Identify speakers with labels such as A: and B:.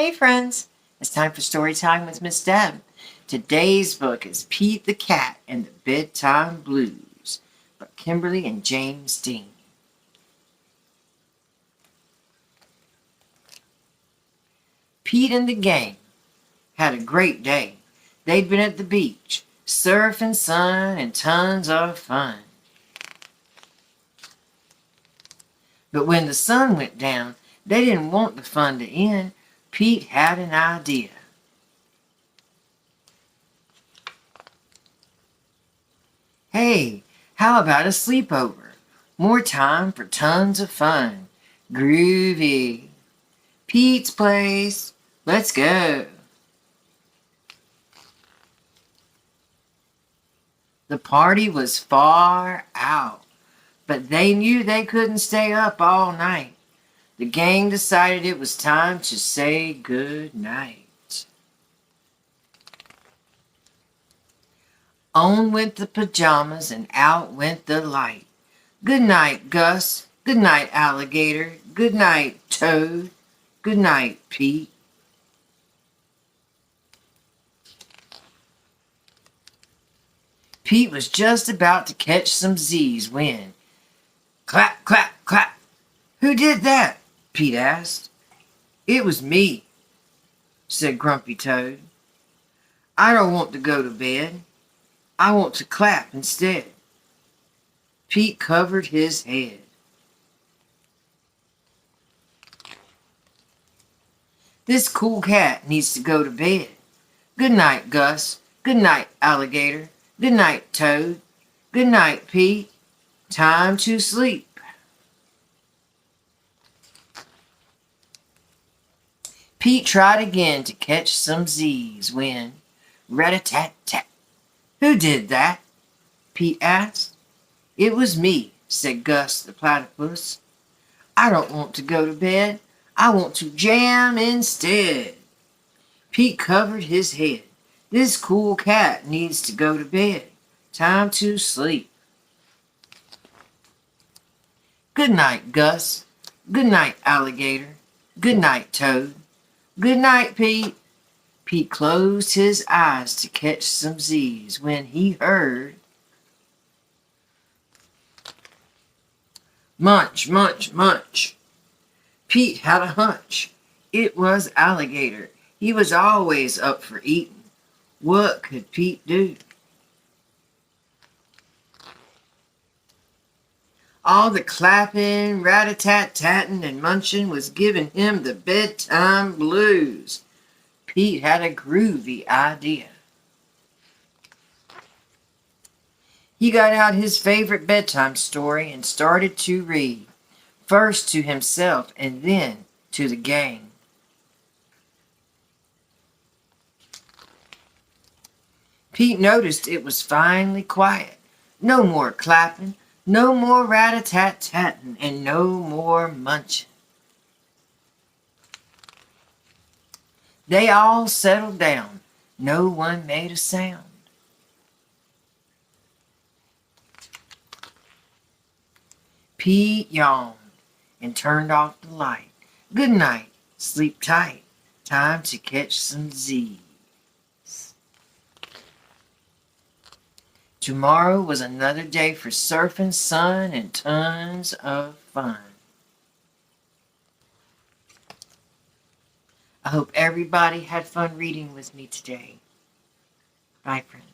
A: Hey friends, it's time for story time with Miss Deb. Today's book is Pete the Cat and the Bedtime Blues by Kimberly and James Dean. Pete and the gang had a great day. They'd been at the beach, surfing, sun, and tons of fun. But when the sun went down, they didn't want the fun to end. Pete had an idea. Hey, how about a sleepover? More time for tons of fun. Groovy. Pete's place. Let's go. The party was far out, but they knew they couldn't stay up all night. The gang decided it was time to say good night. On went the pajamas and out went the light. Good night, Gus. Good night, Alligator. Good night, Toad. Good night, Pete. Pete was just about to catch some Z's when, clap, clap, clap. Who did that? Pete asked. It was me, said Grumpy Toad. I don't want to go to bed. I want to clap instead. Pete covered his head. This cool cat needs to go to bed. Good night, Gus. Good night, Alligator. Good night, Toad. Good night, Pete. Time to sleep. Pete tried again to catch some Z's when, rat-a-tat-tat. Who did that? Pete asked. It was me, said Gus the platypus. I don't want to go to bed. I want to jam instead. Pete covered his head. This cool cat needs to go to bed. Time to sleep. Good night, Gus. Good night, Alligator. Good night, Toad. Good night, Pete. Pete closed his eyes to catch some Z's when he heard, munch, munch, munch. Pete had a hunch. It was Alligator. He was always up for eating. What could Pete do? All the clapping, rat-a-tat-tatting, and munching was giving him the bedtime blues. Pete had a groovy idea. He got out his favorite bedtime story and started to read, first to himself and then to the gang. Pete noticed it was finally quiet. No more clapping, no more rat-a-tat-tatting, and no more munching. They all settled down. No one made a sound. Pete yawned and turned off the light. Good night. Sleep tight. Time to catch some Z's. Tomorrow was another day for surfing, sun, and tons of fun. I hope everybody had fun reading with me today. Bye, friends.